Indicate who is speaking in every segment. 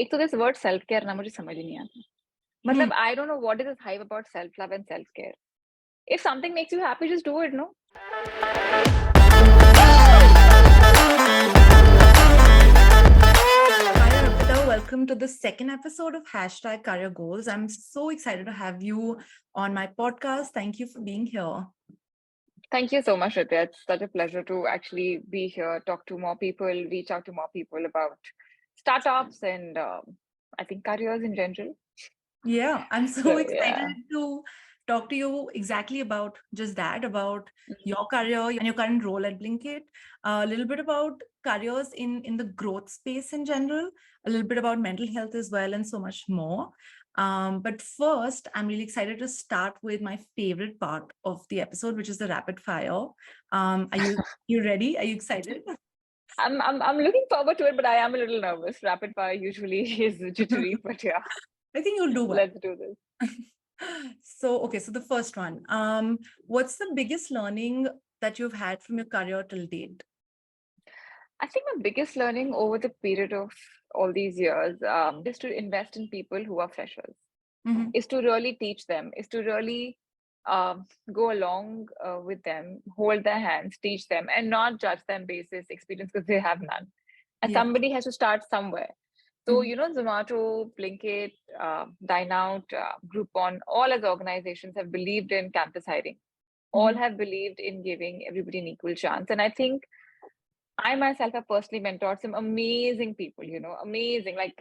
Speaker 1: एक तो this word self care ना मुझे समझ ही नहीं आता. मतलब I don't know what is this hype about self love and self care. If something makes you happy, just do it, no?
Speaker 2: Hi Arpita, welcome to the second episode of Career Goals. I'm so excited to have you on my podcast. Thank you for being here.
Speaker 1: Thank you so much, Rithya. It's such a pleasure to actually be here, talk to more people, reach out to more people about startups and I think careers in general.
Speaker 2: Yeah, I'm so
Speaker 1: So,
Speaker 2: excited
Speaker 1: yeah.
Speaker 2: to talk to you exactly about just that, about your career and your current role at Blinkit, a little bit about careers in the growth space in general, a little bit about mental health as well, and so much more. But first, I'm really excited to start with my favorite part of the episode, which is the rapid fire. Are you ready? Are you excited?
Speaker 1: I'm looking forward to it, but I am a little nervous. Rapid fire usually is jittery, but yeah,
Speaker 2: I think you'll do well.
Speaker 1: let's do this.
Speaker 2: So the first one. What's the biggest learning that you've had from your career till date?
Speaker 1: I think my biggest learning over the period of all these years is to invest in people who are freshers,
Speaker 2: Mm-hmm.
Speaker 1: is to really teach them, is to really go along with them, hold their hands, teach them, and not judge them basis experience because they have none. And
Speaker 2: Yeah.
Speaker 1: somebody has to start somewhere. So,
Speaker 2: Mhm.
Speaker 1: Zomato, Blinkit, Dine Out, Groupon, all as organizations have believed in campus hiring. All
Speaker 2: Mhm.
Speaker 1: have believed in giving everybody an equal chance. And I think I myself have personally mentored some amazing people, amazing. Like,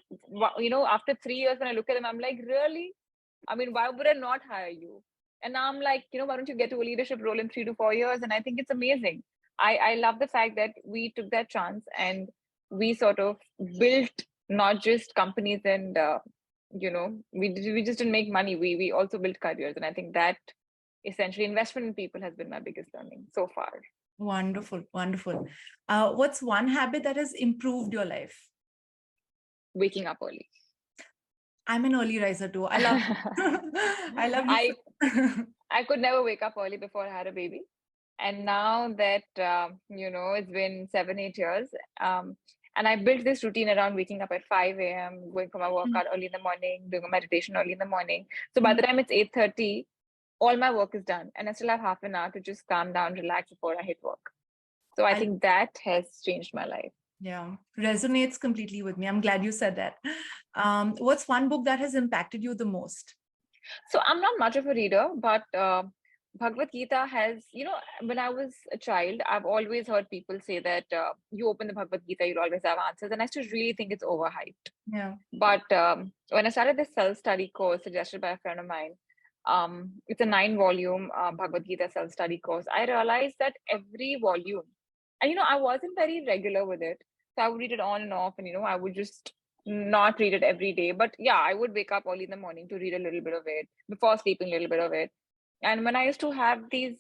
Speaker 1: after 3 years, when I look at them, I'm like, really? I mean, why would I not hire you? And now I'm like, why don't you get to a leadership role in 3 to 4 years? And I think it's amazing. I love the fact that we took that chance and we sort of built not just companies and, we just didn't make money. We also built careers. And I think that essentially investment in people has been my biggest learning so far.
Speaker 2: Wonderful, wonderful. What's one habit that has improved your life?
Speaker 1: Waking up early.
Speaker 2: I'm an early riser too. I love I love you.
Speaker 1: I I could never wake up early before I had a baby. And now that, it's been 7, 8 years, and I built this routine around waking up at 5 a.m., going for my workout early in the morning, doing a meditation early in the morning. So by the time it's 8:30, all my work is done. And I still have half an hour to just calm down, relax before I hit work. So I think that has changed my life.
Speaker 2: Yeah, resonates completely with me. I'm glad you said that. What's one book that has impacted you the most?
Speaker 1: So I'm not much of a reader, but Bhagavad Gita has, when I was a child, I've always heard people say that you open the Bhagavad Gita, you'll always have answers. And I still really think it's overhyped.
Speaker 2: Yeah.
Speaker 1: But when I started this self-study course suggested by a friend of mine, it's a 9-volume Bhagavad Gita self-study course. I realized that every volume, and I wasn't very regular with it. So I would read it on and off, and I would just not read it every day. But yeah, I would wake up early in the morning to read a little bit of it, before sleeping a little bit of it. And when I used to have these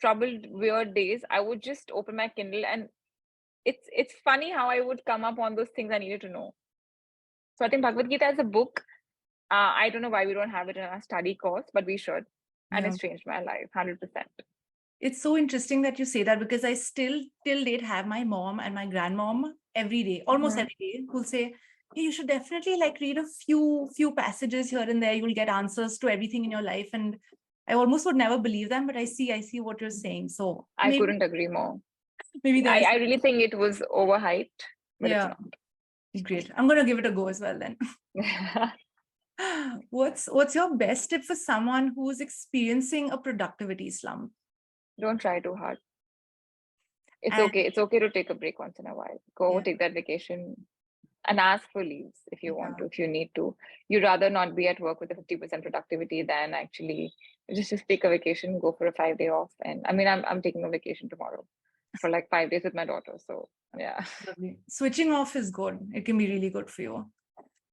Speaker 1: troubled, weird days, I would just open my Kindle, and it's funny how I would come up on those things I needed to know. So I think Bhagavad Gita is a book. I don't know why we don't have it in our study course, but we should. And
Speaker 2: Yeah.
Speaker 1: it's changed my life 100%.
Speaker 2: It's so interesting that you say that because I still till date have my mom and my grandmom every day, almost every day, who'll say, hey, you should definitely like read a few passages here and there. You'll get answers to everything in your life. And I almost would never believe them, but I see what you're saying. So
Speaker 1: I couldn't agree more.
Speaker 2: maybe there's
Speaker 1: I really think it was overhyped, but it's not.
Speaker 2: Great. I'm gonna give it a go as well then. What's your best tip for someone who's experiencing a productivity slump?
Speaker 1: Don't try too hard. It's okay. It's okay to take a break once in a while. Go take that vacation and ask for leaves if you want to, if you need to. You'd rather not be at work with a 50% productivity than actually just take a vacation, go for a 5-day off. And I mean, I'm taking a vacation tomorrow for like 5 days with my daughter. So yeah.
Speaker 2: Switching off is good. It can be really good for you.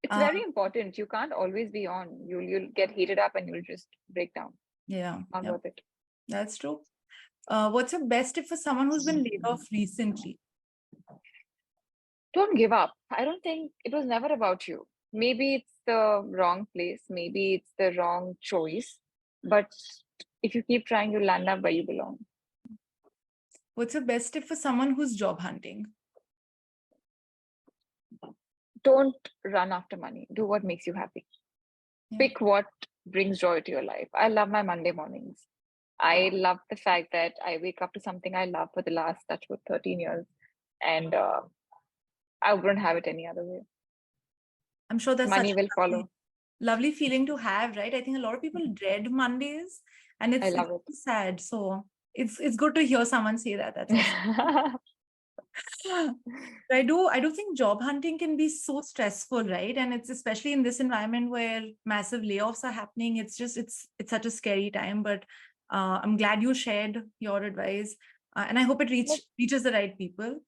Speaker 1: It's very important. You can't always be on. You'll get heated up and you'll just break down.
Speaker 2: Yeah.
Speaker 1: Not worth it.
Speaker 2: That's true. What's your best tip for someone who's been laid off recently?
Speaker 1: Don't give up. I don't think it was never about you. Maybe it's the wrong place. Maybe it's the wrong choice. But if you keep trying, you'll land up where you belong.
Speaker 2: What's your best tip for someone who's job hunting?
Speaker 1: don't run after money. Do what makes you happy.
Speaker 2: Yeah.
Speaker 1: Pick what brings joy to your life. I love my Monday mornings. I love the fact that I wake up to something I love for the last, touch wood, 13 years. And I wouldn't have it any other way.
Speaker 2: I'm sure that's such
Speaker 1: Money
Speaker 2: a
Speaker 1: will follow.
Speaker 2: lovely feeling to have, right? I think a lot of people dread Mondays, and
Speaker 1: I
Speaker 2: it's
Speaker 1: love
Speaker 2: sad. So it's good to hear someone say that. That's awesome.
Speaker 1: it.
Speaker 2: I do think job hunting can be so stressful, right? And it's especially in this environment where massive layoffs are happening. It's such a scary time. But I'm glad you shared your advice, and I hope it
Speaker 1: But
Speaker 2: reaches the right people.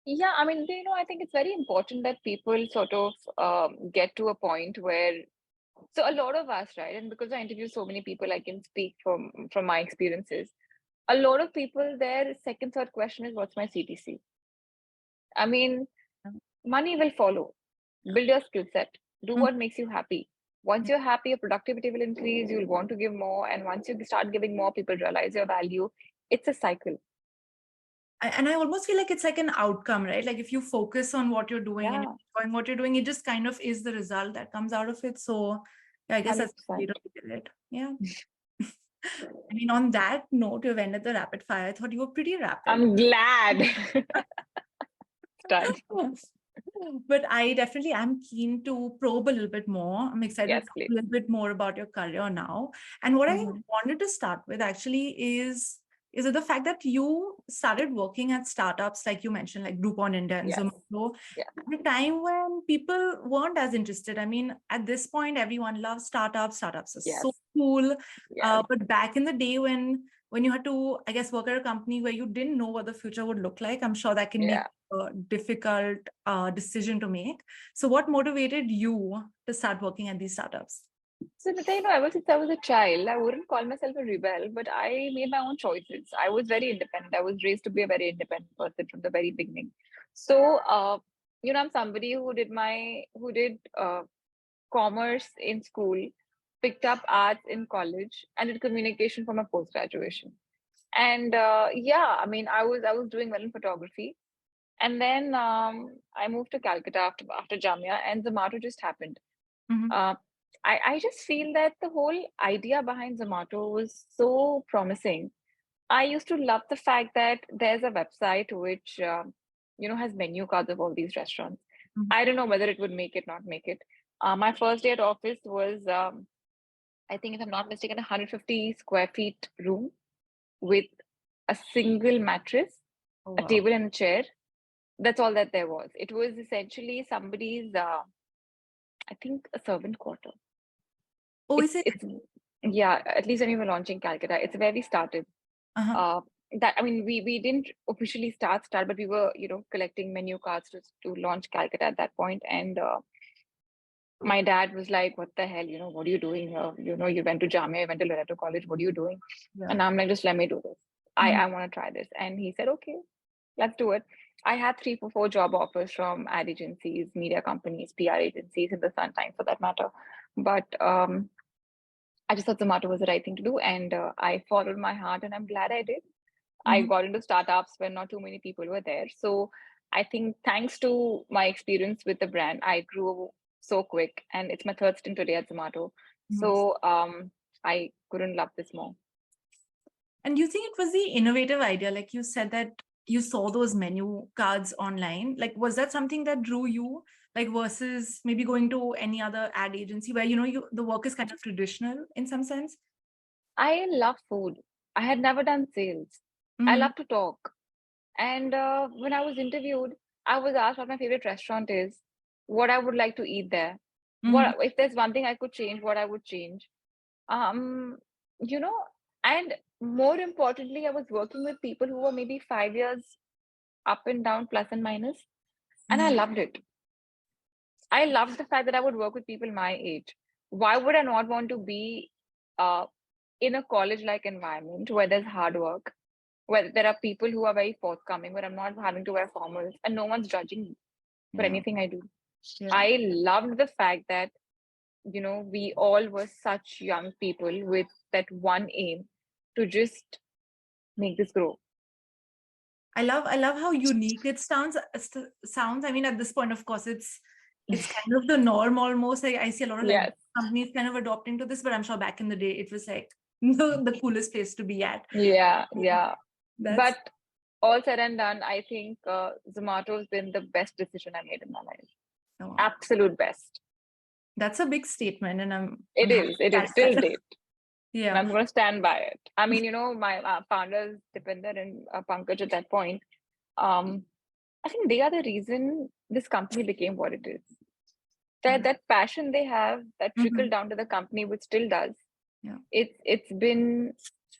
Speaker 1: yeah, I mean, I think it's very important that people sort of get to a point where, so a lot of us, right? And because I interview so many people, I can speak from my experiences. A lot of people, their second, third question is, what's my CTC? I mean, money will follow. Build your skill set. Do
Speaker 2: Mhm.
Speaker 1: what makes you happy. Once you're happy, your productivity will increase. You'll want to give more. And once you start giving more, people realize your value. It's a cycle.
Speaker 2: And I almost feel like it's like an outcome, right? Like if you focus on what you're doing and
Speaker 1: Yeah,
Speaker 2: you're enjoying what you're doing, it just kind of is the result that comes out of it. So yeah, I guess that's the way
Speaker 1: 100%.
Speaker 2: to look at it. Yeah. I mean, on that note, you've ended the rapid fire. I thought you were pretty rapid.
Speaker 1: I'm glad. It's done.
Speaker 2: But I definitely am keen to probe a little bit more. I'm excited to
Speaker 1: Yes,
Speaker 2: talk
Speaker 1: please.
Speaker 2: a little bit more about your career now. And what I
Speaker 1: Mhm.
Speaker 2: wanted to start with actually is it the fact that you started working at startups, like you mentioned, like Groupon India and
Speaker 1: Yes.
Speaker 2: Zomato,
Speaker 1: Yeah.
Speaker 2: at a time when people weren't as interested. I mean, at this point, everyone loves startups. Startups are
Speaker 1: Yes.
Speaker 2: so cool.
Speaker 1: Yes.
Speaker 2: But back in the day when you had to, I guess, work at a company where you didn't know what the future would look like, I'm sure that can be
Speaker 1: Yeah.
Speaker 2: a difficult decision to make. So what motivated you to start working at these startups?
Speaker 1: So, ever since I was a child, I wouldn't call myself a rebel, but I made my own choices. I was very independent. I was raised to be a very independent person from the very beginning. So, I'm somebody who did commerce in school, picked up arts in college, and did communication for my post graduation. And yeah, I mean, I was doing well in photography, and then I moved to Calcutta after Jamia, and Zomato just happened.
Speaker 2: Mhm.
Speaker 1: Uh, I just feel that the whole idea behind Zomato was so promising. I used to love the fact that there's a website which has menu cards of all these restaurants.
Speaker 2: Mhm.
Speaker 1: I don't know whether it would make it, not make it. My first day at office was, I think, if I'm not mistaken, a 150 square feet room with a single mattress,
Speaker 2: Oh
Speaker 1: a
Speaker 2: wow.
Speaker 1: table, and a chair. That's all that there was. It was essentially somebody's, I think, a servant quarter.
Speaker 2: Oh, is
Speaker 1: It's
Speaker 2: it?
Speaker 1: it's yeah, at least when we were launching Calcutta, it's where we started.
Speaker 2: Uh-huh.
Speaker 1: Uh, that I mean, we didn't officially start, but we were collecting menu cards to launch Calcutta at that point. And my dad was like, "What the hell? What are you doing here? You went to Jamia, you went to Loreto College. What are you doing?"
Speaker 2: Yeah.
Speaker 1: And I'm like, "Just let me do this. I
Speaker 2: Mhm.
Speaker 1: I want to try this." And he said, "Okay, let's do it." I had 3 or 4 job offers from ad agencies, media companies, PR agencies in the sun time for that matter. But I just thought Zomato was the right thing to do, and I followed my heart, and I'm glad I did. I
Speaker 2: Mhm.
Speaker 1: got into startups when not too many people were there. So I think thanks to my experience with the brand, I grew so quick, and it's my third stint today at Zomato.
Speaker 2: Nice.
Speaker 1: So I couldn't love this more.
Speaker 2: And do you think it was the innovative idea? Like you said that you saw those menu cards online. Like, was that something that drew you? Like versus maybe going to any other ad agency where the work is kind of traditional in some sense?
Speaker 1: I love food. I had never done sales. I
Speaker 2: Mm-hmm.
Speaker 1: love to talk. And when I was interviewed, I was asked what my favorite restaurant is, what I would like to eat there,
Speaker 2: Mm-hmm.
Speaker 1: what if there's one thing I could change, what I would change. Um, you know, and more importantly, I was working with people who were maybe 5 years up and down, plus and minus, and I
Speaker 2: Mm-hmm.
Speaker 1: loved it. I loved the fact that I would work with people my age. Why would I not want to be uh, in a college-like environment where there's hard work, where there are people who are very forthcoming, where I'm not having to wear formals and no one's judging me for
Speaker 2: Yeah.
Speaker 1: anything I do.
Speaker 2: Yeah.
Speaker 1: I loved the fact that, we all were such young people with that one aim to just make this grow.
Speaker 2: I love how unique it sounds. I mean, at this point, of course, it's it's kind of the norm almost. I see a lot of like
Speaker 1: Yes.
Speaker 2: companies kind of adopting to this, but I'm sure back in the day it was like the coolest place to be at.
Speaker 1: Yeah, yeah.
Speaker 2: That's
Speaker 1: But all said and done, I think Zomato has been the best decision I made in my life.
Speaker 2: oh,
Speaker 1: Absolute best.
Speaker 2: that's a big statement, and I'm
Speaker 1: It
Speaker 2: happy
Speaker 1: is. It is
Speaker 2: that
Speaker 1: still date. And
Speaker 2: yeah.
Speaker 1: I'm going to stand by it. I mean, my founders, Dipinder and Pankaj at that point, um, I think they are the reason this company became what it is. That passion they have, that
Speaker 2: Mhm.
Speaker 1: trickled down to the company, which still does.
Speaker 2: Yeah.
Speaker 1: It's been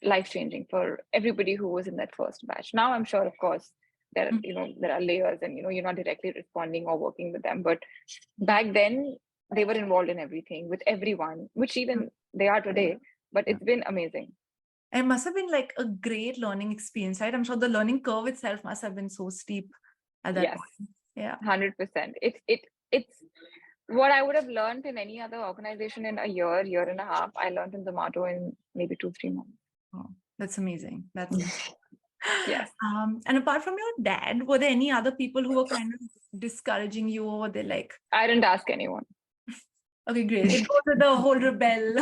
Speaker 1: life changing for everybody who was in that first batch. Now I'm sure, of course, there there are layers, and you're not directly responding or working with them. But back then, they were involved in everything with everyone, which even they are today. But
Speaker 2: Yeah.
Speaker 1: it's been amazing.
Speaker 2: It must have been like a great learning experience, right? I'm sure the learning curve itself must have been so steep at that
Speaker 1: Yes,
Speaker 2: point. Yeah.
Speaker 1: 100%. It's what I would have learned in any other organization in a year and a half. I learned in Zomato in maybe 2-3 months.
Speaker 2: Oh, that's amazing. That's amazing.
Speaker 1: Yes.
Speaker 2: And apart from your dad, were there any other people who were kind of discouraging you, or were they like,
Speaker 1: I didn't ask anyone.
Speaker 2: okay, great. It goes with the whole rebel,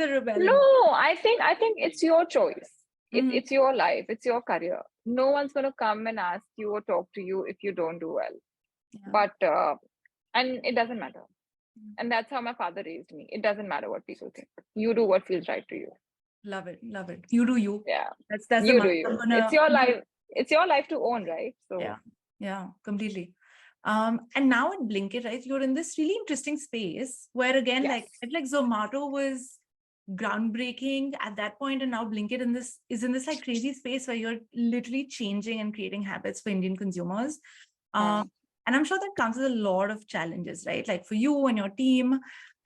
Speaker 2: the rebelling.
Speaker 1: No, I think it's your choice. It's
Speaker 2: Mhm.
Speaker 1: it's your life. It's your career. No one's gonna come and ask you or talk to you if you don't do well.
Speaker 2: Yeah.
Speaker 1: But and it doesn't matter. And that's how my father raised me. It doesn't matter what people think. You do what feels right to you.
Speaker 2: Love it. Love it. You do you.
Speaker 1: Yeah.
Speaker 2: That's the
Speaker 1: You do
Speaker 2: mantra I'm
Speaker 1: you. It's
Speaker 2: gonna.
Speaker 1: your life. It's your life to own, right?
Speaker 2: Yeah.
Speaker 1: So
Speaker 2: Yeah. Completely. And now at Blinkit, right, you're in this really interesting space where again,
Speaker 1: yes.
Speaker 2: like Zomato was groundbreaking at that point, and now Blinkit is in this like crazy space where you're literally changing and creating habits for Indian consumers.
Speaker 1: Hmm.
Speaker 2: And I'm sure that comes with a lot of challenges, right? Like for you and your team.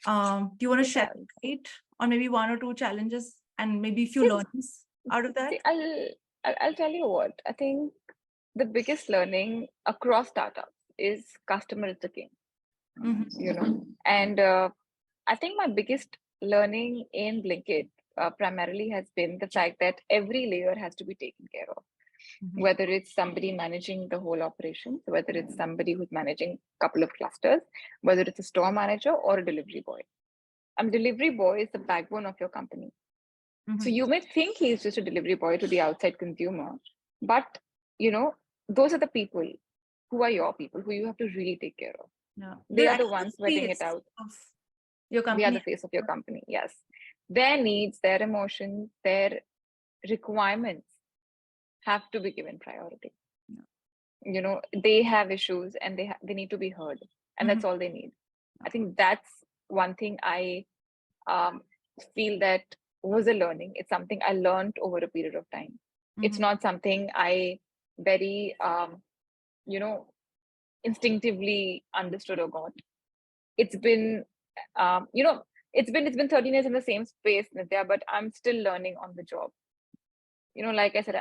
Speaker 2: Do you want to
Speaker 1: It
Speaker 2: share
Speaker 1: does.
Speaker 2: light on maybe one or two challenges and maybe a few
Speaker 1: See,
Speaker 2: learnings out of that?
Speaker 1: see, I'll tell you what. I think the biggest learning across startups is customer is the king. And I think my biggest learning in Blinkit primarily has been the fact that every layer has to be taken care of.
Speaker 2: Mhm.
Speaker 1: Whether it's somebody managing the whole operation, whether it's somebody who's managing a couple of clusters, whether it's a store manager or a delivery boy. Delivery boy is the backbone of your company. So
Speaker 2: Mhm.
Speaker 1: you may think he's just a delivery boy to the outside consumer, but those are the people who are your people who you have to really take care of.
Speaker 2: Yeah.
Speaker 1: They
Speaker 2: They're
Speaker 1: are the
Speaker 2: actually
Speaker 1: ones
Speaker 2: the
Speaker 1: sweating it
Speaker 2: face
Speaker 1: out.
Speaker 2: of your
Speaker 1: They are the
Speaker 2: company.
Speaker 1: face of your company. Yes. Their needs, their emotions, their requirements have to be given priority. They have issues, and they need to be heard, and that's
Speaker 2: Mhm.
Speaker 1: all they need. I think that's one thing I um, feel that was a learning. It's something I learned over a period of time. It's
Speaker 2: Mhm.
Speaker 1: not something I very instinctively understood or got. It's been um, you know it's been 13 years in the same space, Nitya, but I'm still learning on the job. Like I said,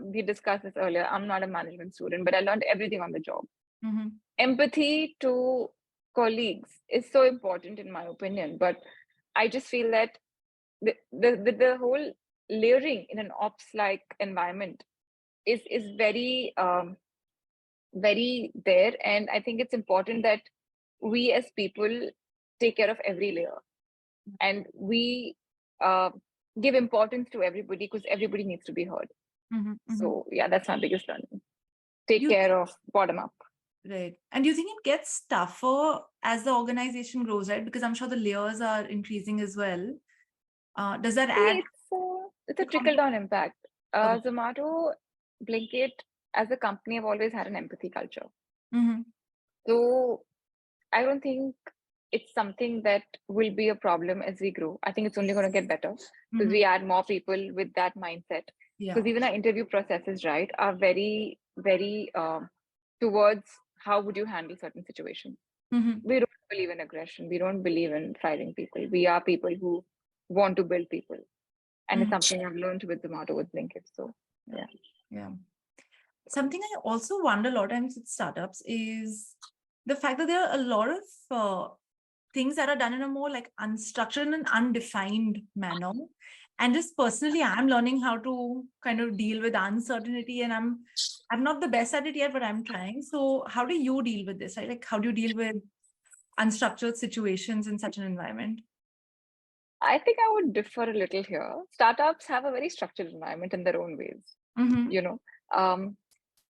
Speaker 1: we discussed this earlier. I'm not a management student, but I learned everything on the job.
Speaker 2: Mhm.
Speaker 1: Empathy to colleagues is so important, in my opinion. But I just feel that the whole layering in an ops like environment is very very there, and I think it's important that we as people take care of every layer, and we uh, give importance to everybody because everybody needs to be heard.
Speaker 2: Mhm. Mhm.
Speaker 1: So yeah, that's my biggest learning. Take
Speaker 2: You
Speaker 1: care of bottom up.
Speaker 2: Right. And do you think it gets tougher as the organization grows, right? Because I'm sure the layers are increasing as well. Does that
Speaker 1: See,
Speaker 2: add
Speaker 1: it's a
Speaker 2: to
Speaker 1: trickle down impact.
Speaker 2: okay.
Speaker 1: Zomato, Blinkit, as a company, have always had an empathy culture.
Speaker 2: Mhm.
Speaker 1: So I don't think it's something that will be a problem as we grow. I think it's only going to get better because
Speaker 2: Mhm.
Speaker 1: we add more people with that mindset. Because
Speaker 2: Yeah.
Speaker 1: even our interview processes, right, are very, very towards how would you handle certain situations.
Speaker 2: Mhm.
Speaker 1: We don't believe in aggression. We don't believe in firing people. We are people who want to build people. And it's
Speaker 2: Mhm.
Speaker 1: something I've learned with Zomato with Blinkit. So
Speaker 2: Yeah.
Speaker 1: yeah.
Speaker 2: Yeah. Something I also wonder a lot of times with startups is the fact that there are a lot of things that are done in a more like unstructured and undefined manner. And just personally, I'm learning how to kind of deal with uncertainty, and I'm not the best at it yet, but I'm trying. So how do you deal with this? Right? Like how do you deal with unstructured situations in such an environment?
Speaker 1: I think I would differ a little here. Startups have a very structured environment in their own ways.
Speaker 2: Mm-hmm.
Speaker 1: You know, um,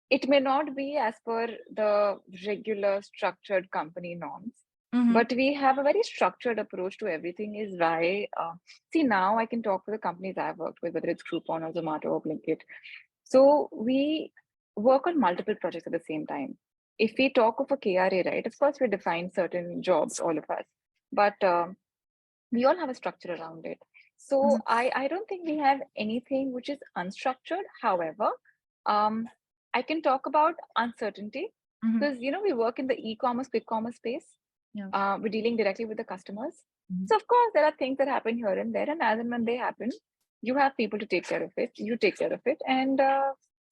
Speaker 1: it may not be as per the regular structured company norms,
Speaker 2: Mm-hmm.
Speaker 1: but we have a very structured approach to everything. Is why, see, now I can talk to the companies I've worked with, whether it's Groupon or Zomato or Blinkit. So we work on multiple projects at the same time. If we talk of a KRA, right, of course we define certain jobs, all of us, but we all have a structure around it. So I don't think we have anything which is unstructured. However, um, I can talk about uncertainty
Speaker 2: Mm-hmm.
Speaker 1: because we work in the e-commerce, quick commerce space.
Speaker 2: Yeah.
Speaker 1: We're dealing directly with the customers.
Speaker 2: Mm-hmm.
Speaker 1: So of course there are things that happen here and there, and as and when they happen, you have people to take care of it. You take care of it, and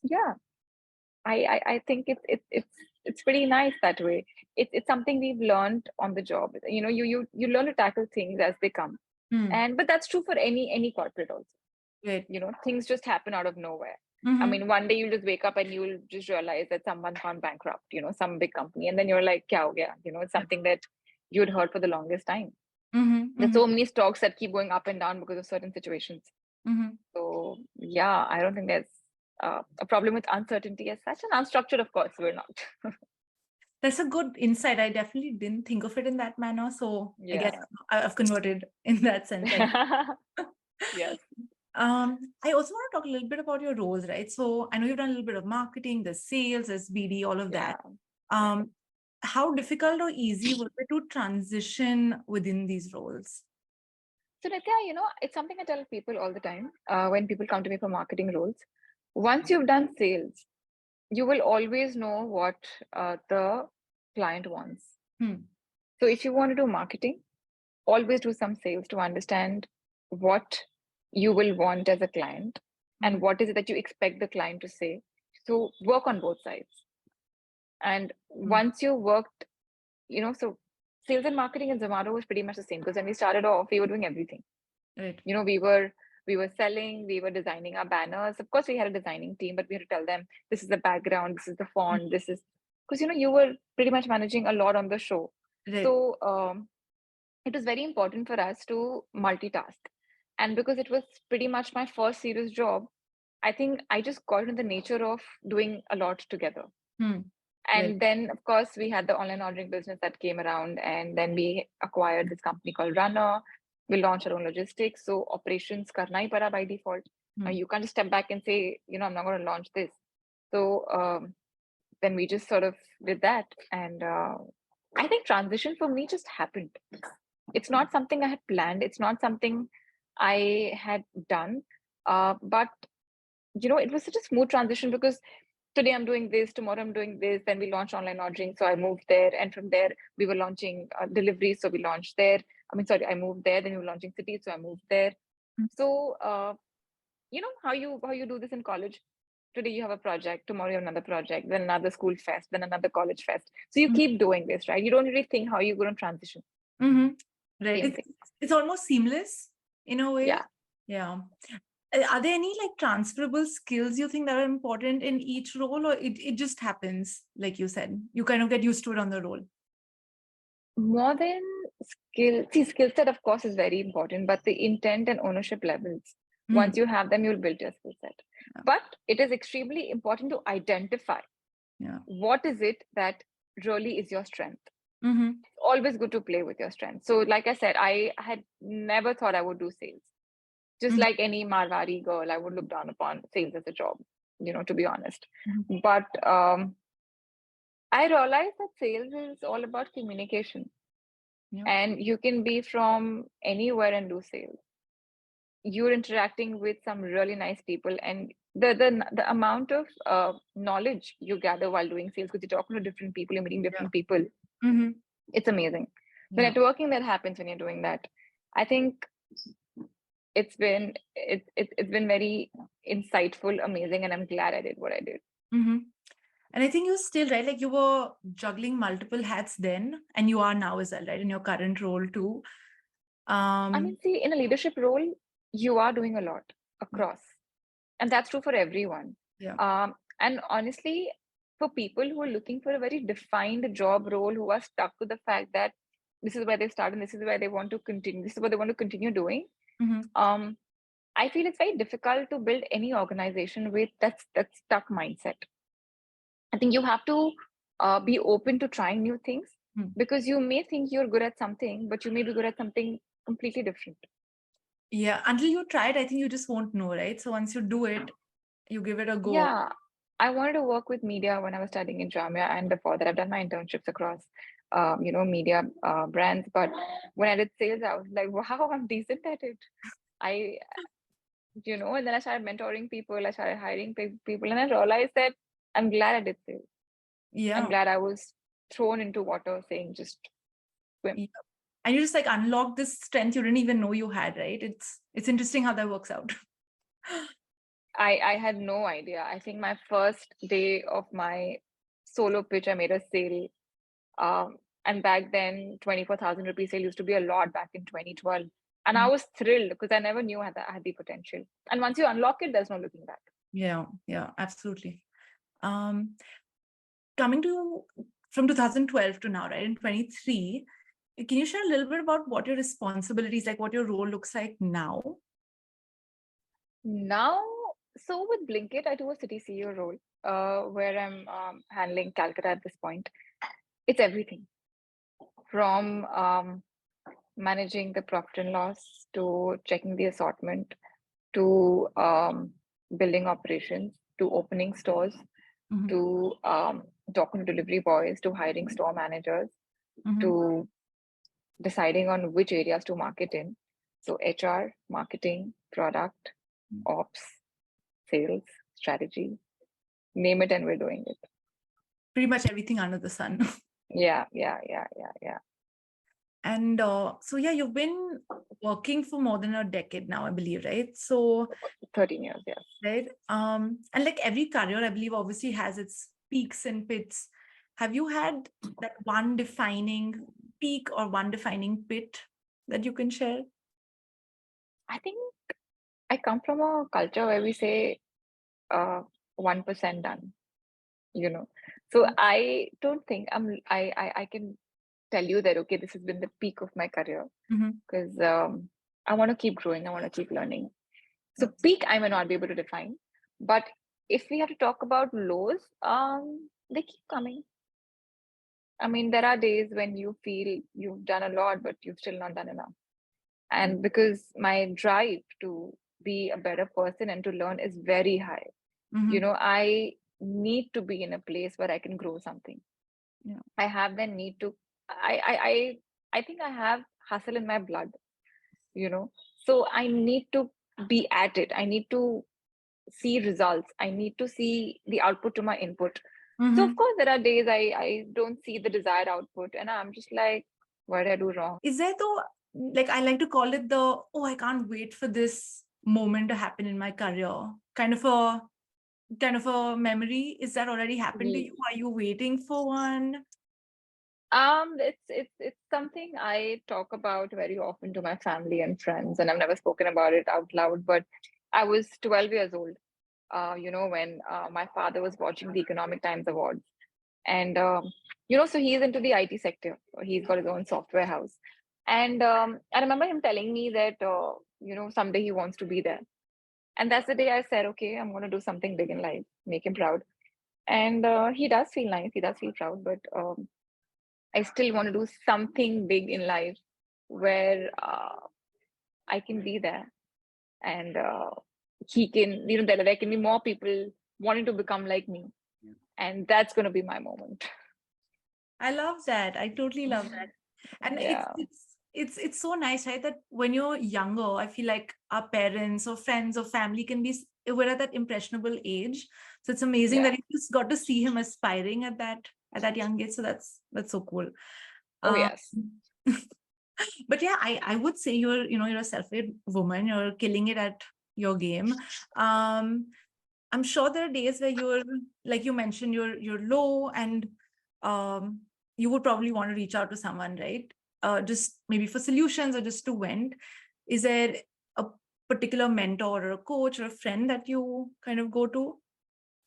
Speaker 1: yeah, I think it's pretty nice that way. It's something we've learned on the job. You learn to tackle things as they come. And but that's true for any corporate also.
Speaker 2: Right.
Speaker 1: Things just happen out of nowhere. I
Speaker 2: Mm-hmm.
Speaker 1: mean, one day you'll just wake up and you'll just realize that someone's gone bankrupt, some big company, and then you're like, kya ho gaya? It's something that you'd heard for the longest time.
Speaker 2: Mm-hmm.
Speaker 1: There's so many stocks that keep going up and down because of certain situations.
Speaker 2: Mm-hmm.
Speaker 1: So yeah, I don't think there's a problem with uncertainty as such, and unstructured, of course, we're not.
Speaker 2: That's a good insight. I definitely didn't think of it in that manner. So I guess
Speaker 1: Yeah.
Speaker 2: I've converted in that sense.
Speaker 1: Yes.
Speaker 2: I also want to talk a little bit about your roles, right? So I know you've done a little bit of marketing, the sales, there's BD, all of that. How difficult or easy was it to transition within these roles?
Speaker 1: So Nitya, it's something I tell people all the time when people come to me for marketing roles. Once you've done sales, you will always know what the client wants. So if you want to do marketing, always do some sales to understand what you will want as a client and what is it that you expect the client to say. So work on both sides. And once you worked, so sales and marketing in Zomato was pretty much the same because when we started off, we were doing everything.
Speaker 2: Right.
Speaker 1: We were selling, we were designing our banners. Of course, we had a designing team, but we had to tell them this is the background, this is the font, this is because you were pretty much managing a lot on the show.
Speaker 2: Right.
Speaker 1: So it was very important for us to multitask. And because it was pretty much my first serious job, I think I just got into the nature of doing a lot together. And then, of course, we had the online ordering business that came around, and then we acquired this company called Runner. We launched our own logistics. So operations karna hi para by default. You can't just step back and say, I'm not going to launch this. So then we just sort of did that. And I think transition for me just happened. It's not something I had planned. It's not something I had done. But, it was such a smooth transition because today I'm doing this, tomorrow I'm doing this, then we launched online ordering. So I moved there. And from there, we were launching delivery. So we launched there. I moved there, then we were launching cities. So I moved there. So, how you do this in college. Today you have a project, tomorrow you have another project, then another school fest, then another college fest. So you keep doing this, right? You don't really think how you're going to transition.
Speaker 2: Right. It's almost seamless in a way. Yeah. Are there any transferable skills you think that are important in each role, or it just happens, like you said, you kind of get used to it on the role?
Speaker 1: More than skill set, of course, is very important, but the intent and ownership levels, once you have them, you'll build your skill set. But it is extremely important to identify what is it that really is your strength. It's always good to play with your strength. So like I said, I had never thought I would do sales. Just like any Marwari girl, I would look down upon sales as a job, to be honest. But I realized that sales is all about communication. And you can be from anywhere and do sales. You're interacting with some really nice people, and the amount of knowledge you gather while doing sales, because you're talking to different people, you're meeting different people. It's amazing. The networking that happens when you're doing that, I think it's been very insightful, amazing, and I'm glad I did what I did.
Speaker 2: And I think you're still right, like you were juggling multiple hats then, and you are now as well, right, in your current role too.
Speaker 1: See, in a leadership role, you are doing a lot across, and that's true for everyone. And honestly, for people who are looking for a very defined job role, who are stuck to the fact that this is where they start and this is where they want to continue. This is what they want to continue doing.
Speaker 2: Mhm.
Speaker 1: I feel it's very difficult to build any organization with that stuck mindset. I think you have to be open to trying new things,
Speaker 2: Mm.
Speaker 1: because you may think you're good at something, but you may be good at something completely different.
Speaker 2: Yeah, until you try it, I think you just won't know, right? So once you do it, you give it a go.
Speaker 1: Yeah, I wanted to work with media when I was studying in Jamia, and before that, I've done my internships across, media brands. But when I did sales, I was like, wow, I'm decent at it. I, and then I started mentoring people. I started hiring people, and I realized that I'm glad I did sales. I'm
Speaker 2: Yeah.
Speaker 1: glad I was thrown into water, saying just swim.
Speaker 2: Yeah. And you just like unlock this strength you didn't even know you had, right? It's interesting how that works out.
Speaker 1: I had no idea. I think my first day of my solo pitch, I made a sale. And back then, 24,000 rupee sale used to be a lot back in 2012. And I
Speaker 2: Mhm.
Speaker 1: was thrilled because I never knew I had the potential. And once you unlock it, there's no looking back.
Speaker 2: Yeah, absolutely. Um, Coming to from 2012 to now, right? In 23, can you share a little bit about what your responsibilities, like what your role looks like now?
Speaker 1: Now, so with Blinkit, I do a city CEO role where I'm handling Calcutta at this point. It's everything from managing the profit and loss to checking the assortment to building operations to opening stores
Speaker 2: Mhm.
Speaker 1: to talking to delivery boys to hiring store managers
Speaker 2: Mhm.
Speaker 1: to deciding on which areas to market in. So HR, marketing, product, ops, sales, strategy, name it, and we're doing it.
Speaker 2: Pretty much everything under the sun.
Speaker 1: Yeah.
Speaker 2: And so, yeah, you've been working for more than a decade now, I believe, right? So,
Speaker 1: 13 years, yes.
Speaker 2: right. And like every career, I believe, obviously has its peaks and pits. Have you had that one defining peak or one defining pit that you can share?
Speaker 1: I think I come from a culture where we say 1% done, you know. So I don't think I can tell you that, okay, this has been the peak of my career,
Speaker 2: Mhm.
Speaker 1: because I want to keep growing, I want to keep learning. So
Speaker 2: Yeah.
Speaker 1: peak I may not be able to define, but if we have to talk about lows, they keep coming. I mean, there are days when you feel you've done a lot, but you've still not done enough. And because my drive to be a better person and to learn is very high,
Speaker 2: Mhm.
Speaker 1: I need to be in a place where I can grow something.
Speaker 2: Yeah.
Speaker 1: I have the need to. I think I have hustle in my blood. So I need to be at it. I need to see results. I need to see the output to my input. So of
Speaker 2: Mhm.
Speaker 1: course there are days I don't see the desired output and I'm just like, what did I do wrong?
Speaker 2: Is there though, like I like to call it the, oh, I can't wait for this moment to happen in my career kind of a memory? Is that already happened to
Speaker 1: Ye-
Speaker 2: you? Are you waiting for one?
Speaker 1: it's something I talk about very often to my family and friends, and I've never spoken about it out loud. But I was 12 years old, when my father was watching the Economic Times Awards, and so he's into the IT sector. He's got his own software house, and I remember him telling me that someday he wants to be there, and that's the day I said, okay, I'm going to do something big in life, make him proud, and he does feel nice, he does feel proud, but I still want to do something big in life where I can be there and he can, there can be more people wanting to become like me. And that's going to be my moment.
Speaker 2: I love that. I totally love that. And it's
Speaker 1: Yeah.
Speaker 2: it's it's it's so nice, right? That when you're younger, I feel like our parents or friends or family can be we're at that impressionable age. So it's amazing
Speaker 1: Yeah.
Speaker 2: that you just got to see him aspiring at that young age. So that's so cool.
Speaker 1: Oh,
Speaker 2: Um,
Speaker 1: yes.
Speaker 2: but yeah, I would say you're a self-made woman. You're killing it at your game. Um, I'm sure there are days where you're, like you mentioned, you're low and um, you would probably want to reach out to someone, right? Just maybe for solutions or just to vent. Is there a particular mentor or a coach or a friend that you kind of go to?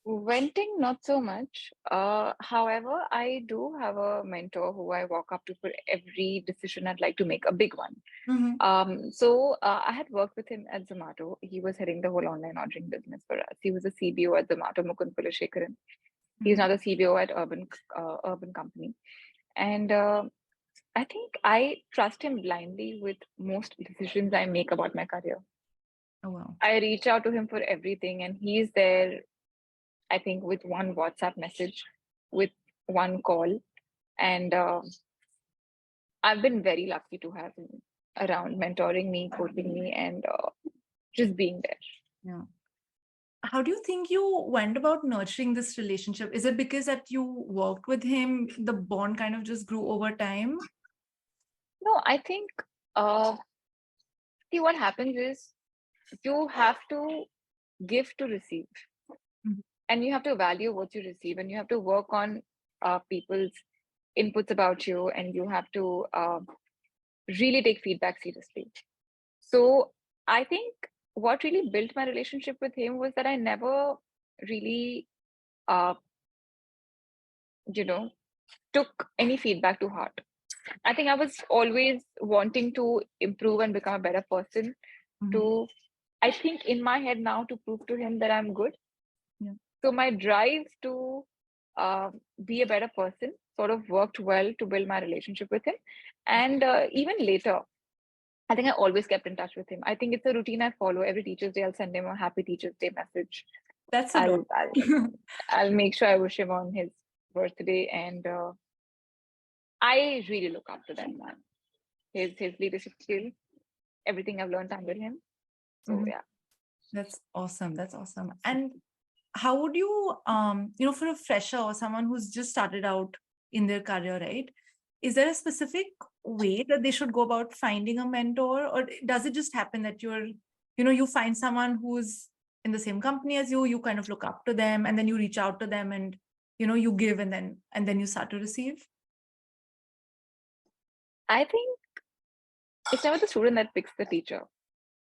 Speaker 1: Venting, not so much. However, I do have a mentor who I walk up to for every decision I'd like to make, a big one.
Speaker 2: Mm-hmm.
Speaker 1: I had worked with him at Zomato. He was heading the whole online ordering business for us. He was a CBO at Zomato, Mukund Kulashekaran. He's
Speaker 2: Mm-hmm.
Speaker 1: now the CBO at Urban Company. And I think I trust him blindly with most decisions I make about my career.
Speaker 2: Oh, wow.
Speaker 1: I reach out to him for everything, and he's there, I think, with one WhatsApp message, with one call. And I've been very lucky to have him around, mentoring me, coaching me, and just being there.
Speaker 2: Yeah. How do you think you went about nurturing this relationship? Is it because that you worked with him, the bond kind of just grew over time?
Speaker 1: No, I think, uh, see, what happens is you have to give to receive,
Speaker 2: Mhm.
Speaker 1: and you have to value what you receive, and you have to work on people's inputs about you, and you have to really take feedback seriously. So I think what really built my relationship with him was that I never really, uh, you know, took any feedback to heart. I think I was always wanting to improve and become a better person.
Speaker 2: Mhm.
Speaker 1: To, I think in my head now, to prove to him that I'm good.
Speaker 2: Yeah.
Speaker 1: So my drive to uh, be a better person sort of worked well to build my relationship with him. And even later, I think I always kept in touch with him. I think it's a routine I follow. Every Teacher's Day, I'll send him a Happy Teacher's Day message.
Speaker 2: That's
Speaker 1: I'll
Speaker 2: adorable.
Speaker 1: I'll I'll make sure I wish him on his birthday, and I really look up to that man. His leadership skill, everything I've learned under him. So
Speaker 2: Mhm.
Speaker 1: yeah.
Speaker 2: That's awesome. That's awesome. And how would you, for a fresher or someone who's just started out in their career, right? Is there a specific way that they should go about finding a mentor, or does it just happen that you find someone who's in the same company as you kind of look up to them, and then you reach out to them, and you give, and then you start to receive?
Speaker 1: I think it's never the student that picks the teacher.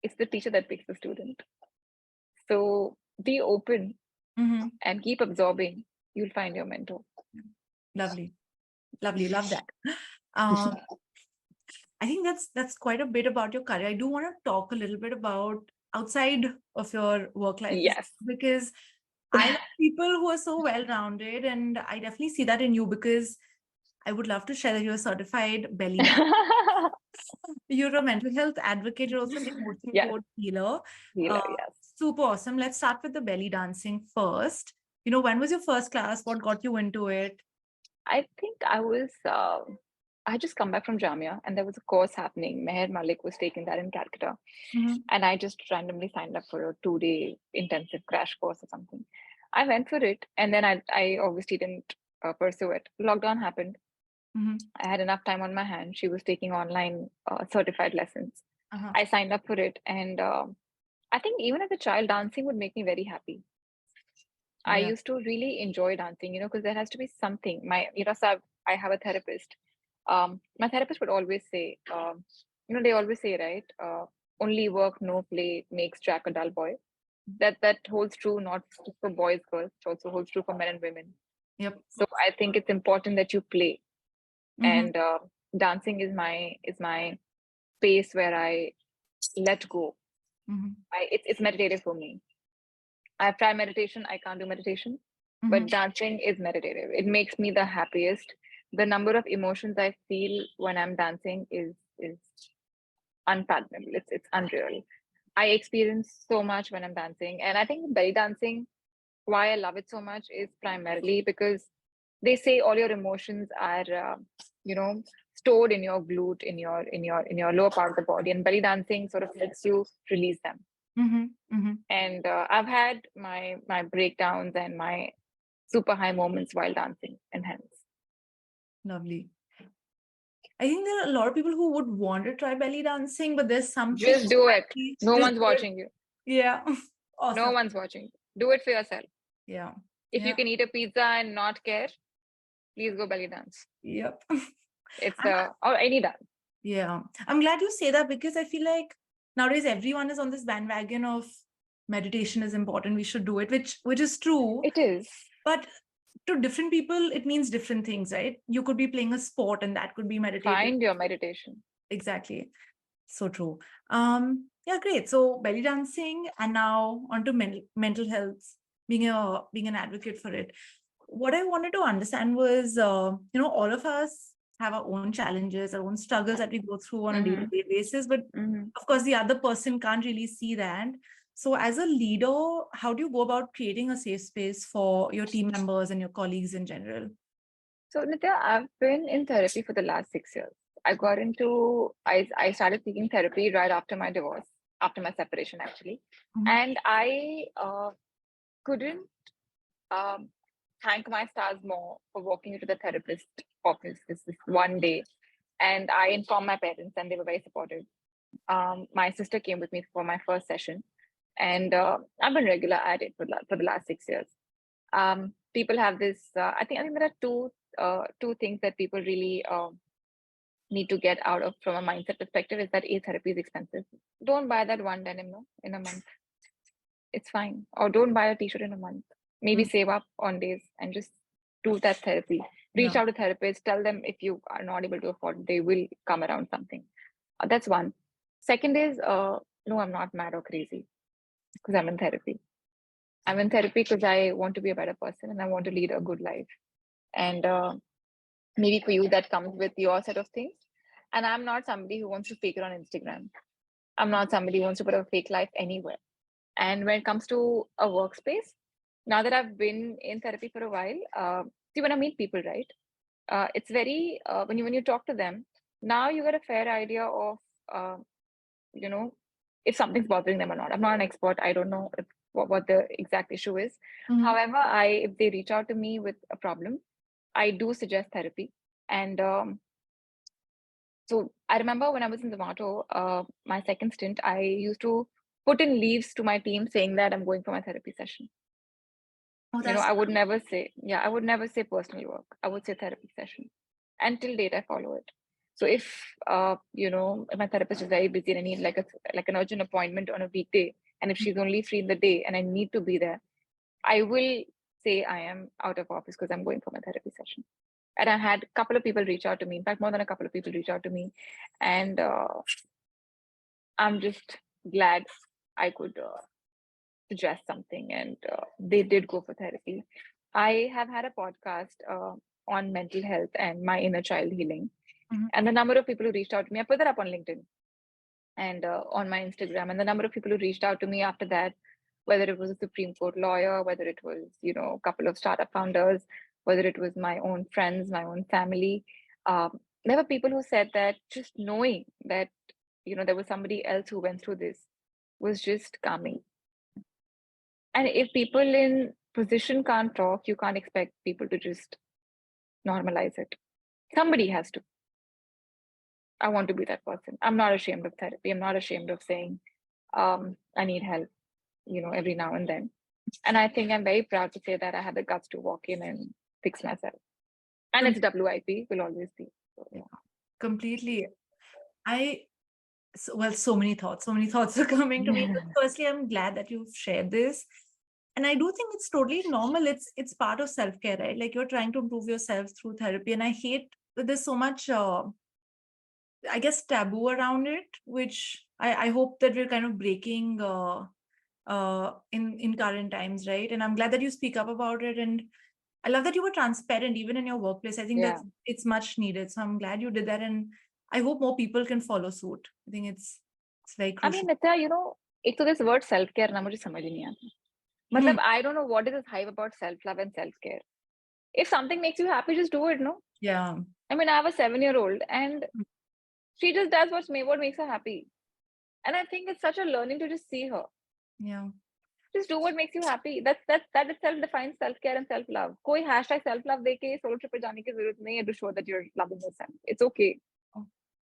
Speaker 1: It's the teacher that picks the student. So be open
Speaker 2: Mm-hmm.
Speaker 1: and keep absorbing. You'll find your mentor.
Speaker 2: Lovely, lovely, love that. Um, I think that's quite a bit about your career. I do want to talk a little bit about outside of your work life,
Speaker 1: Yes.
Speaker 2: because I love people who are so well-rounded, and I definitely see that in you, because I would love to share that you're a certified belly dancer. You're a mental health advocate. You're also an emotion
Speaker 1: Yes.
Speaker 2: code healer.
Speaker 1: Healer,
Speaker 2: Uh,
Speaker 1: yes.
Speaker 2: Super awesome. Let's start with the belly dancing first. When was your first class? What got you into it?
Speaker 1: I think I had just come back from Jamia, and there was a course happening. Meher Malik was taking that in Calcutta.
Speaker 2: Mm-hmm.
Speaker 1: And I just randomly signed up for a 2 day intensive crash course or something. I went for it, and then I obviously didn't pursue it. Lockdown happened.
Speaker 2: Mm-hmm.
Speaker 1: I had enough time on my hand. She was taking online certified lessons.
Speaker 2: Uh-huh.
Speaker 1: I signed up for it, and I think even as a child, dancing would make me very happy. I
Speaker 2: Yeah.
Speaker 1: used to really enjoy dancing, because there has to be something. I have a therapist. My therapist would always say, they always say, right? Only work, no play makes Jack a dull boy. That holds true not just for boys, girls. It also holds true for men and women.
Speaker 2: Yep.
Speaker 1: So I think it's important that you play,
Speaker 2: Mm-hmm.
Speaker 1: and dancing is my space where I let go.
Speaker 2: Mm-hmm.
Speaker 1: It's meditative for me. I've tried meditation. I can't do meditation,
Speaker 2: Mm-hmm.
Speaker 1: but dancing is meditative. It makes me the happiest. The number of emotions I feel when I'm dancing is unfathomable. It's unreal. I experience so much when I'm dancing, and I think belly dancing, why I love it so much is primarily because they say all your emotions are, you know, stored in your glute, in your lower part of the body, and belly dancing sort of lets you release them.
Speaker 2: Mm-hmm. Mm-hmm.
Speaker 1: And I've had my breakdowns and my super high moments while dancing, and hence
Speaker 2: Lovely. I think there are a lot of people who would want to try belly dancing, but there's something
Speaker 1: just do it. No
Speaker 2: just
Speaker 1: one's
Speaker 2: do it.
Speaker 1: watching you.
Speaker 2: Yeah.
Speaker 1: No
Speaker 2: Awesome.
Speaker 1: one's watching. Do it for yourself.
Speaker 2: Yeah.
Speaker 1: If you
Speaker 2: Yeah.
Speaker 1: can eat a pizza and not care, please go belly dance.
Speaker 2: Yep.
Speaker 1: It's
Speaker 2: I'm,
Speaker 1: or any dance.
Speaker 2: yeah. I'm glad you say that, because I feel like nowadays everyone is on this bandwagon of meditation is important, we should do it, which is true.
Speaker 1: It is.
Speaker 2: But to different people, it means different things, right? You could be playing a sport and that could be meditative.
Speaker 1: Find your meditation.
Speaker 2: Exactly. So true. Yeah, great. So belly dancing, and now onto mental health, being an advocate for it. What I wanted to understand was, all of us have our own challenges, our own struggles that we go through on a day-to-day basis, but of course, the other person can't really see that. So as a leader, how do you go about creating a safe space for your team members and your colleagues in general?
Speaker 1: So Nitya, I've been in therapy for the last 6 years. I started seeking therapy right after my divorce, after my separation actually. And I couldn't um, thank my stars more for walking into the therapist office this one day. And I informed my parents and they were very supportive. My sister came with me for my first session, and I've been regular at it for the last 6 years. People have this. I think there are two things that people really need to get out of from a mindset perspective. Is that therapy is expensive. Don't buy that one denim in a month. It's fine. Or don't buy a t-shirt in a month. Maybe save up on days and just do that therapy. Reach out to therapists. Tell them if you are not able to afford, they will come around something. That's one. Second is, no, I'm not mad or crazy because I'm in therapy. I'm in therapy because I want to be a better person and I want to lead a good life. And maybe for you, that comes with your set of things. And I'm not somebody who wants to fake it on Instagram. I'm not somebody who wants to put a fake life anywhere. And when it comes to a workspace, now that I've been in therapy for a while, see, when I meet people, right, it's very, when you talk to them, now you get a fair idea of, if something's bothering them or not. I'm not an expert. I don't know what the exact issue is. However, if they reach out to me with a problem, I do suggest therapy. And so I remember when I was in Zomato, my second stint, I used to put in leaves to my team saying that I'm going for my therapy session. I would never say personal work. I would say therapy session. And till date, I follow it. So if if my therapist is very busy and I need like an urgent appointment on a weekday, and if she's only free in the day and I need to be there, I will say I am out of office because I'm going for my therapy session. And I had a couple of people reach out to me. In fact, more than a couple of people reach out to me, and I'm just glad I could suggest something, and they did go for therapy. I have had a podcast on mental health and my inner child healing, and the number of people who reached out to me, I put that up on LinkedIn and on my Instagram, and the number of people who reached out to me after that, whether it was a Supreme Court lawyer, whether it was a couple of startup founders, whether it was my own friends, my own family, there were people who said that just knowing that there was somebody else who went through this was just calming. And if people in position can't talk, you can't expect people to just normalize it. Somebody has to. I want to be that person. I'm not ashamed of therapy. I'm not ashamed of saying, I need help, every now and then. And I think I'm very proud to say that I had the guts to walk in and fix myself. And it's WIP, will always be. So, yeah.
Speaker 2: Completely. So many thoughts are coming to me. Firstly, I'm glad that you've shared this. And I do think it's totally normal. It's part of self-care, right? Like you're trying to improve yourself through therapy. And I hate that there's so much, I guess, taboo around it, which I hope that we're kind of breaking in current times, right? And I'm glad that you speak up about it. And I love that you were transparent even in your workplace. I think that it's much needed. So I'm glad you did that. And I hope more people can follow suit. I think it's very crucial.
Speaker 1: I mean, Nitya, एक तो this word self-care ना मुझे समझ ही नहीं आता. मतलब I don't know what is this hype about self-love and self-care. If something makes you happy, just do it, no?
Speaker 2: Yeah.
Speaker 1: I mean, I have a 7-year-old and she just does what makes her happy. And I think it's such a learning to just see her.
Speaker 2: Yeah.
Speaker 1: Just do what makes you happy. That itself defines self-care and self-love. कोई hashtag self-love देके solo trip पे जाने की जरूरत नहीं है to show that you're loving yourself. It's okay.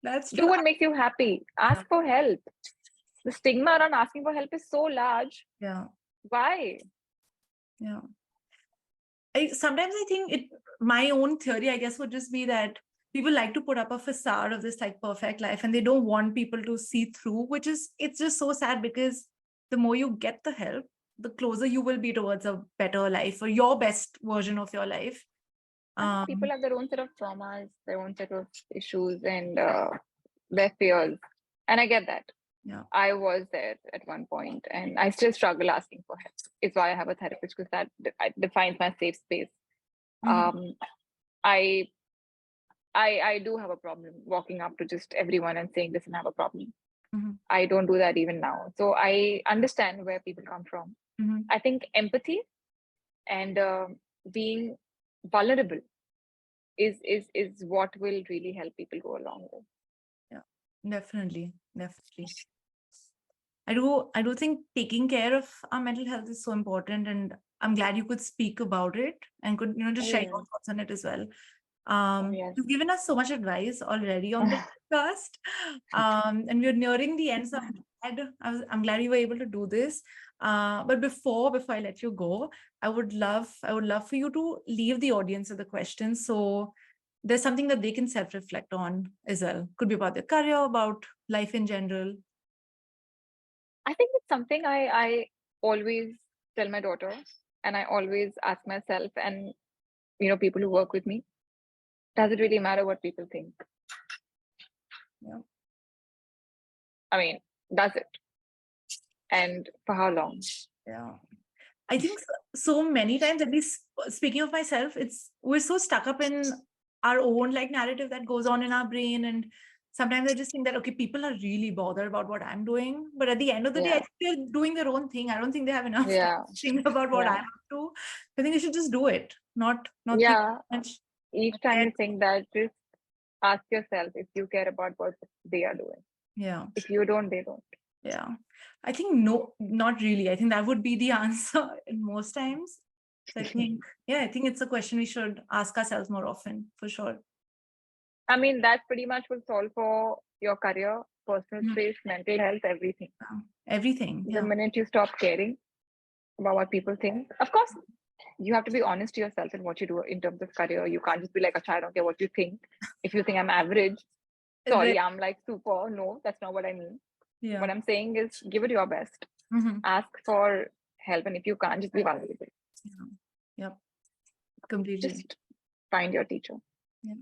Speaker 2: That's true.
Speaker 1: Do what makes you happy. Ask for help. The stigma around asking for help is so large.
Speaker 2: Yeah.
Speaker 1: Why?
Speaker 2: Yeah. Sometimes I think my own theory, I guess, would just be that people like to put up a facade of this like perfect life and they don't want people to see through, it's just so sad because the more you get the help, the closer you will be towards a better life or your best version of your life.
Speaker 1: People have their own set of traumas, their own set of issues, and their fears. And I get that.
Speaker 2: Yeah.
Speaker 1: I was there at one point, and I still struggle asking for help. It's why I have a therapist, because that defines my safe space.
Speaker 2: Mhm.
Speaker 1: I I do have a problem walking up to just everyone and saying, "Listen, I have a problem."
Speaker 2: Mhm.
Speaker 1: I don't do that even now. So I understand where people come from.
Speaker 2: Mhm.
Speaker 1: I think empathy and being vulnerable is what will really help people go a long way.
Speaker 2: Yeah, definitely. I do think taking care of our mental health is so important, and I'm glad you could speak about it and could just
Speaker 1: Oh
Speaker 2: share your
Speaker 1: yes,
Speaker 2: thoughts on it as well.
Speaker 1: oh yes.
Speaker 2: You've given us so much advice already on the podcast, and we're nearing the end. So I'm glad you were able to do this. But before I let you go, I would love for you to leave the audience with a question. So there's something that they can self-reflect on as well. Could be about their career, about life in general.
Speaker 1: I think it's something I always tell my daughter, and I always ask myself, and people who work with me, does it really matter what people think?
Speaker 2: Yeah.
Speaker 1: I mean, does it? And for how long?
Speaker 2: Yeah. I think so many times, at least speaking of myself, we're so stuck up in our own like narrative that goes on in our brain. And sometimes I just think that, okay, people are really bothered about what I'm doing. But at the end of the day, I
Speaker 1: Yeah,
Speaker 2: think they're doing their own thing. I don't think they have enough time
Speaker 1: yeah,
Speaker 2: to think about what
Speaker 1: yeah,
Speaker 2: I'm up to. I think they should just do it, not think
Speaker 1: yeah.
Speaker 2: much.
Speaker 1: Each time you think that, just ask yourself if you care about what they are doing.
Speaker 2: Yeah.
Speaker 1: If you don't, they don't.
Speaker 2: Yeah. I think no, not really. I think that would be the answer in most times. So I think it's a question we should ask ourselves more often, for sure.
Speaker 1: I mean, that pretty much will solve for your career, personal
Speaker 2: Mhm.
Speaker 1: space, mental health, everything.
Speaker 2: Yeah. Everything.
Speaker 1: The
Speaker 2: Yeah.
Speaker 1: minute you stop caring about what people think, of course, you have to be honest to yourself in what you do in terms of career. You can't just be like, I don't care what you think. If you think I'm average,
Speaker 2: Right.
Speaker 1: sorry, I'm like super. No, that's not what I mean.
Speaker 2: Yeah.
Speaker 1: What I'm saying is give it your best.
Speaker 2: Mhm.
Speaker 1: Ask for help. And if you can't, just be vulnerable.
Speaker 2: Yeah. Yep. Completely.
Speaker 1: Just find your teacher,
Speaker 2: Yeah.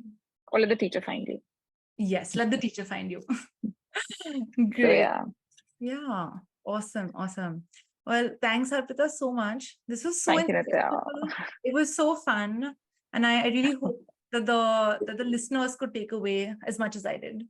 Speaker 1: or let the teacher find you.
Speaker 2: Yes. Let the teacher find you.
Speaker 1: So
Speaker 2: Great.
Speaker 1: yeah,
Speaker 2: Yeah. Awesome. Awesome. Well, thanks, Arpita, so much. This was so
Speaker 1: thank you, Nitya.
Speaker 2: insightful. It was so fun. And I really hope that the listeners could take away as much as I did.